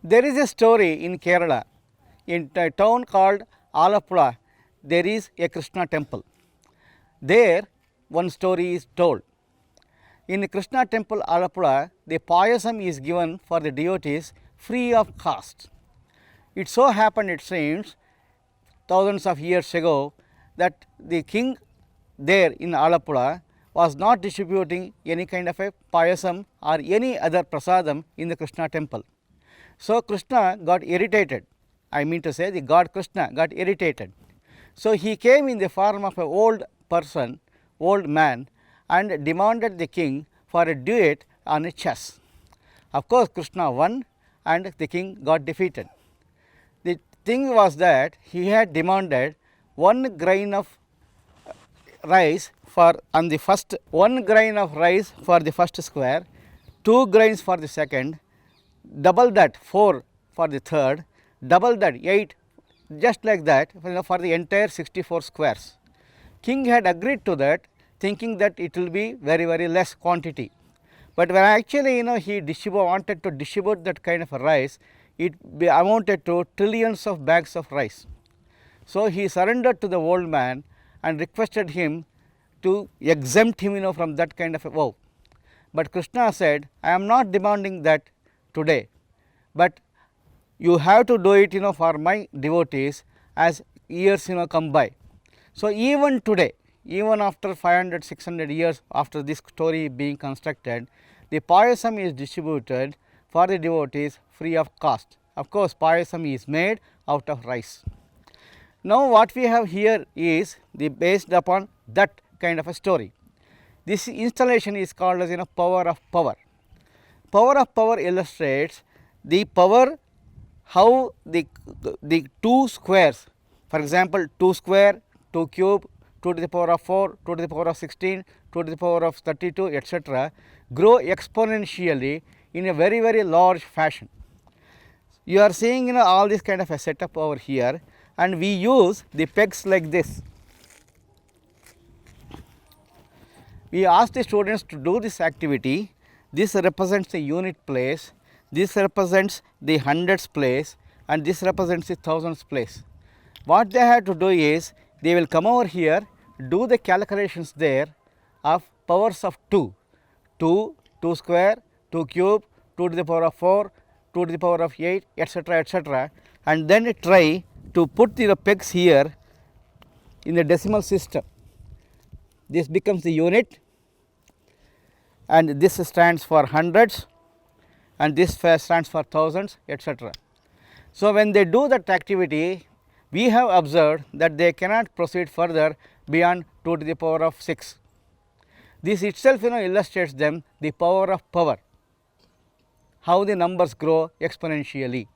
There is a story in Kerala, in a town called Alappuzha, there is a Krishna temple. There one story is told. In the Krishna temple Alappuzha, the payasam is given for the devotees free of cost. It so happened, it seems, thousands of years ago, that the king there in Alappuzha was not distributing any kind of a payasam or any other prasadam in the Krishna temple. So Krishna got irritated. I mean to say, the god Krishna got irritated. So he came in the form of an old person, old man, and demanded the king for a duet on a chess. Of course, Krishna won and the king got defeated. The thing was that he had demanded 1 grain of rice for on the first 1 grain of rice for the first square, 2 grains for the second, double that 4 for the third, double that 8, just like that for the entire 64 squares. King had agreed to that, thinking that it will be very less quantity. But when actually he wanted to distribute that kind of a rice, it amounted to trillions of bags of rice. So he surrendered to the old man and requested him to exempt him from that kind of a vow. But Krishna said, I am not demanding that today, but you have to do it for my devotees as years come by. So even today, even after 500-600 years after this story being constructed, the payasam is distributed for the devotees free of cost. Of course, payasam is made out of rice. Now what we have here is based upon that kind of a story. This installation is called as power of power. Power of power illustrates the power, how the 2 squares, for example 2 square, 2 cube, 2 to the power of 4, 2 to the power of 16, 2 to the power of 32, etc., grow exponentially in a very large fashion. You are seeing all this kind of a setup over here, and we use the pegs like this. We ask the students to do this activity. This represents the unit place, this represents the hundreds place, and this represents the thousands place. What they have to do is, they will come over here, do the calculations there of powers of 2, 2 square, 2 cube, 2 to the power of 4, 2 to the power of 8, etc., and then try to put the pegs here in the decimal system. This becomes the unit, and this stands for hundreds, and this stands for thousands, etc. So when they do that activity, we have observed that they cannot proceed further beyond 2 to the power of 6. This itself illustrates them the power of power, how the numbers grow exponentially.